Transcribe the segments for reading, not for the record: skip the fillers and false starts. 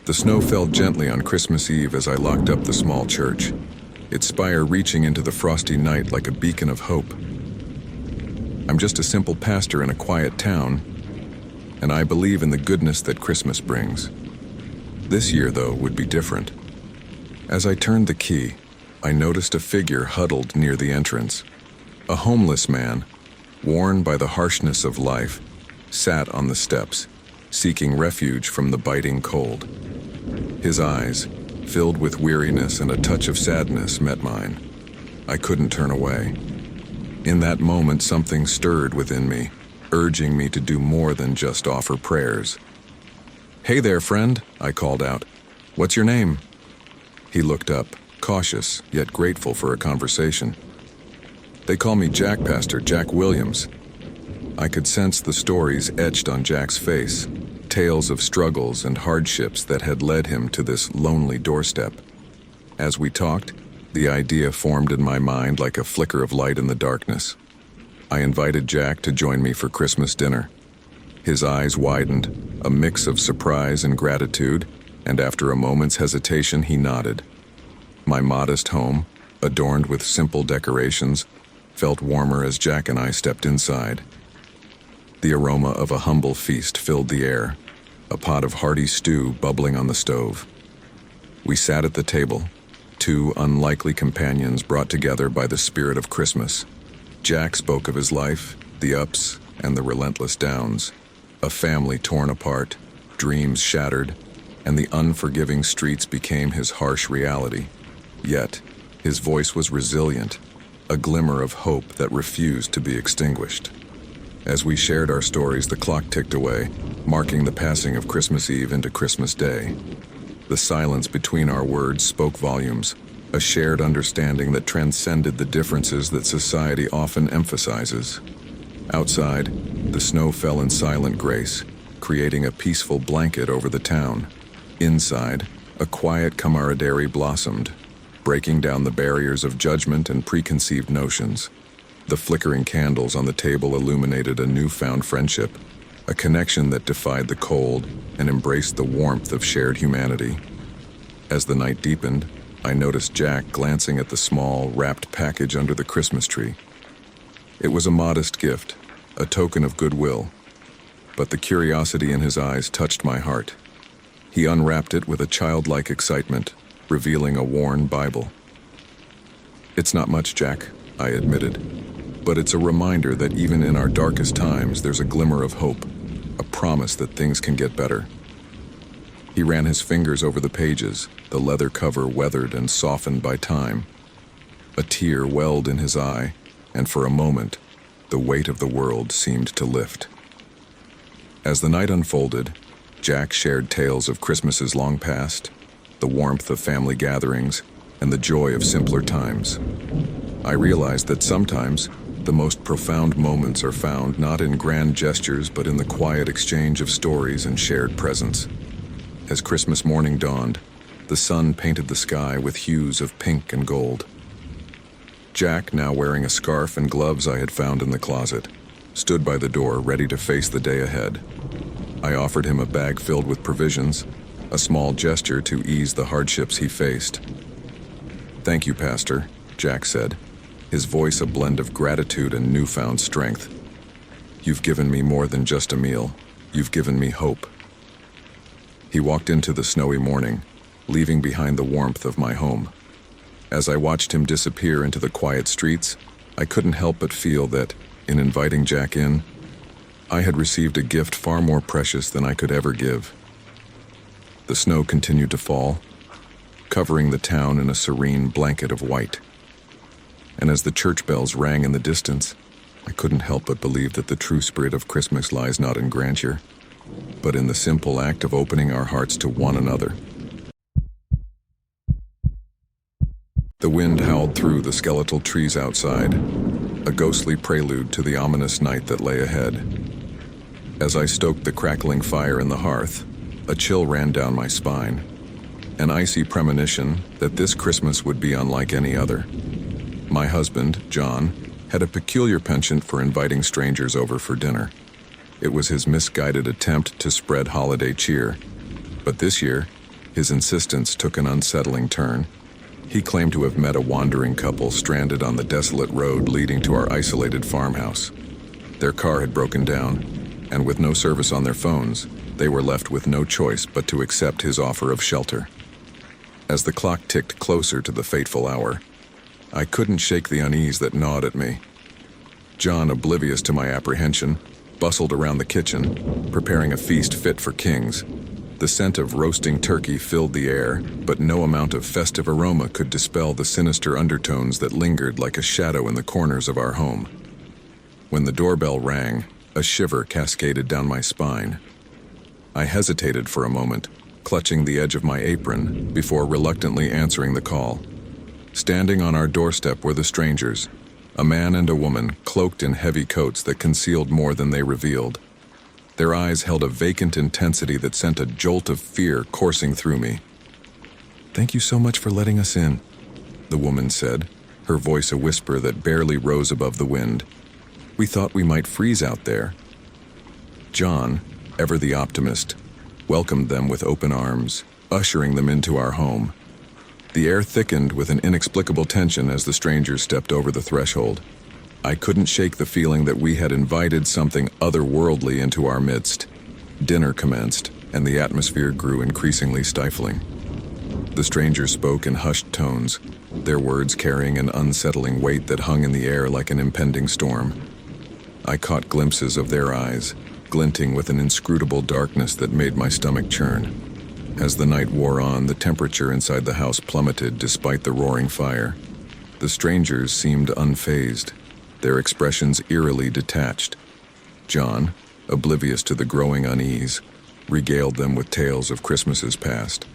The snow fell gently on Christmas Eve as I locked up the small church, its spire reaching into the frosty night like a beacon of hope. I'm just a simple pastor in a quiet town, and I believe in the goodness that Christmas brings. This year, though, would be different. As I turned the key, I noticed a figure huddled near the entrance. A homeless man, worn by the harshness of life, sat on the steps, seeking refuge from the biting cold. His eyes, filled with weariness and a touch of sadness, met mine. I couldn't turn away. In that moment, something stirred within me, urging me to do more than just offer prayers. "Hey there, friend," I called out. "What's your name?" He looked up, cautious, yet grateful for a conversation. "They call me Jack, Pastor Jack Williams." I could sense the stories etched on Jack's face, tales of struggles and hardships that had led him to this lonely doorstep. As we talked, the idea formed in my mind like a flicker of light in the darkness. I invited Jack to join me for Christmas dinner. His eyes widened, a mix of surprise and gratitude, and after a moment's hesitation, he nodded. My modest home, adorned with simple decorations, felt warmer as Jack and I stepped inside. The aroma of a humble feast filled the air, a pot of hearty stew bubbling on the stove. We sat at the table, two unlikely companions brought together by the spirit of Christmas. Jack spoke of his life, the ups and the relentless downs, a family torn apart, dreams shattered, and the unforgiving streets became his harsh reality. Yet, his voice was resilient, a glimmer of hope that refused to be extinguished. As we shared our stories, the clock ticked away, marking the passing of Christmas Eve into Christmas Day. The silence between our words spoke volumes, a shared understanding that transcended the differences that society often emphasizes. Outside, the snow fell in silent grace, creating a peaceful blanket over the town. Inside, a quiet camaraderie blossomed, breaking down the barriers of judgment and preconceived notions. The flickering candles on the table illuminated a newfound friendship, a connection that defied the cold and embraced the warmth of shared humanity. As the night deepened, I noticed Jack glancing at the small, wrapped package under the Christmas tree. It was a modest gift, a token of goodwill, but the curiosity in his eyes touched my heart. He unwrapped it with a childlike excitement, revealing a worn Bible. "It's not much, Jack," I admitted, "but it's a reminder that even in our darkest times, there's a glimmer of hope, a promise that things can get better." He ran his fingers over the pages, the leather cover weathered and softened by time. A tear welled in his eye, and for a moment, the weight of the world seemed to lift. As the night unfolded, Jack shared tales of Christmases long past, the warmth of family gatherings, and the joy of simpler times. I realized that sometimes, the most profound moments are found not in grand gestures but in the quiet exchange of stories and shared presence. As Christmas morning dawned, the sun painted the sky with hues of pink and gold. Jack, now wearing a scarf and gloves I had found in the closet, stood by the door ready to face the day ahead. I offered him a bag filled with provisions, a small gesture to ease the hardships he faced. "Thank you, Pastor," Jack said, his voice a blend of gratitude and newfound strength. "You've given me more than just a meal. You've given me hope." He walked into the snowy morning, leaving behind the warmth of my home. As I watched him disappear into the quiet streets, I couldn't help but feel that, in inviting Jack in, I had received a gift far more precious than I could ever give. The snow continued to fall, covering the town in a serene blanket of white. And as the church bells rang in the distance, I couldn't help but believe that the true spirit of Christmas lies not in grandeur, but in the simple act of opening our hearts to one another. The wind howled through the skeletal trees outside, a ghostly prelude to the ominous night that lay ahead. As I stoked the crackling fire in the hearth, a chill ran down my spine, an icy premonition that this Christmas would be unlike any other. My husband, John, had a peculiar penchant for inviting strangers over for dinner. It was his misguided attempt to spread holiday cheer. But this year, His insistence took an unsettling turn. He claimed to have met a wandering couple stranded on the desolate road leading to our isolated farmhouse. Their car had broken down, and with no service on their phones, they were left with no choice but to accept his offer of shelter. As the clock ticked closer to the fateful hour, I couldn't shake the unease that gnawed at me. John, oblivious to my apprehension, bustled around the kitchen, preparing a feast fit for kings. The scent of roasting turkey filled the air, but no amount of festive aroma could dispel the sinister undertones that lingered like a shadow in the corners of our home. When the doorbell rang, a shiver cascaded down my spine. I hesitated for a moment, clutching the edge of my apron, before reluctantly answering the call. Standing on our doorstep were the strangers, a man and a woman cloaked in heavy coats that concealed more than they revealed. Their eyes held a vacant intensity that sent a jolt of fear coursing through me. "Thank you so much for letting us in," the woman said, her voice a whisper that barely rose above the wind. "We thought we might freeze out there." John, ever the optimist, welcomed them with open arms, ushering them into our home. The air thickened with an inexplicable tension as the strangers stepped over the threshold. I couldn't shake the feeling that we had invited something otherworldly into our midst. Dinner commenced, and the atmosphere grew increasingly stifling. The strangers spoke in hushed tones, their words carrying an unsettling weight that hung in the air like an impending storm. I caught glimpses of their eyes, glinting with an inscrutable darkness that made my stomach churn. As the night wore on, the temperature inside the house plummeted despite the roaring fire. The strangers seemed unfazed, their expressions eerily detached. John, oblivious to the growing unease, regaled them with tales of Christmases past,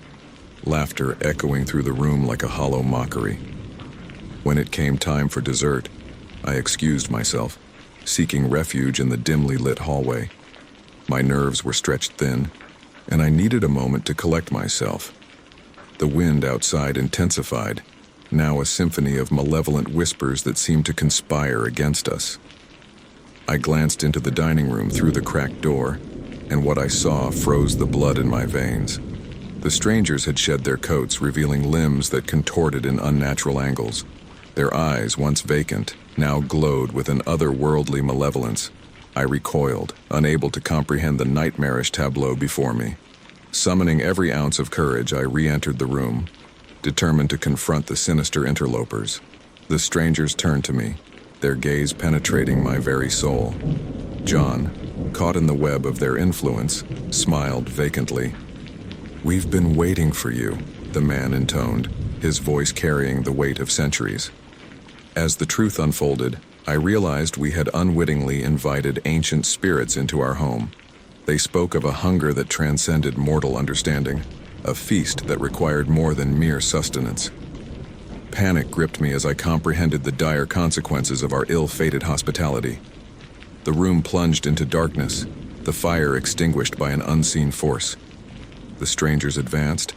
laughter echoing through the room like a hollow mockery. When it came time for dessert, I excused myself, seeking refuge in the dimly lit hallway. My nerves were stretched thin, and I needed a moment to collect myself. The wind outside intensified, now a symphony of malevolent whispers that seemed to conspire against us. I glanced into the dining room through the cracked door, and what I saw froze the blood in my veins. The strangers had shed their coats, revealing limbs that contorted in unnatural angles. Their eyes, once vacant, now glowed with an otherworldly malevolence. I recoiled, unable to comprehend the nightmarish tableau before me. Summoning every ounce of courage, I re-entered the room, determined to confront the sinister interlopers. The strangers turned to me, their gaze penetrating my very soul. John, caught in the web of their influence, smiled vacantly. "We've been waiting for you," the man intoned, his voice carrying the weight of centuries. As the truth unfolded, I realized we had unwittingly invited ancient spirits into our home. They spoke of a hunger that transcended mortal understanding, a feast that required more than mere sustenance. Panic gripped me as I comprehended the dire consequences of our ill-fated hospitality. The room plunged into darkness, the fire extinguished by an unseen force. The strangers advanced,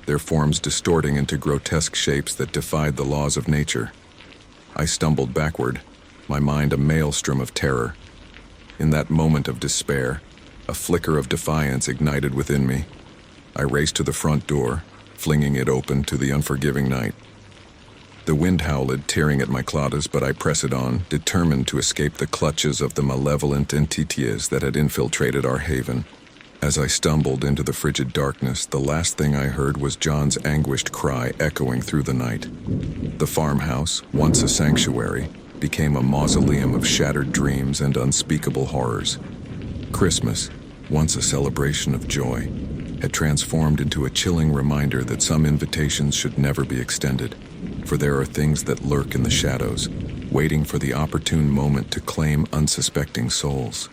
their forms distorting into grotesque shapes that defied the laws of nature. I stumbled backward, my mind a maelstrom of terror. In that moment of despair, a flicker of defiance ignited within me. I raced to the front door, flinging it open to the unforgiving night. The wind howled, tearing at my clothes, but I pressed on, determined to escape the clutches of the malevolent entities that had infiltrated our haven. As I stumbled into the frigid darkness, the last thing I heard was John's anguished cry echoing through the night. The farmhouse, once a sanctuary, became a mausoleum of shattered dreams and unspeakable horrors. Christmas, once a celebration of joy, had transformed into a chilling reminder that some invitations should never be extended, for there are things that lurk in the shadows, waiting for the opportune moment to claim unsuspecting souls.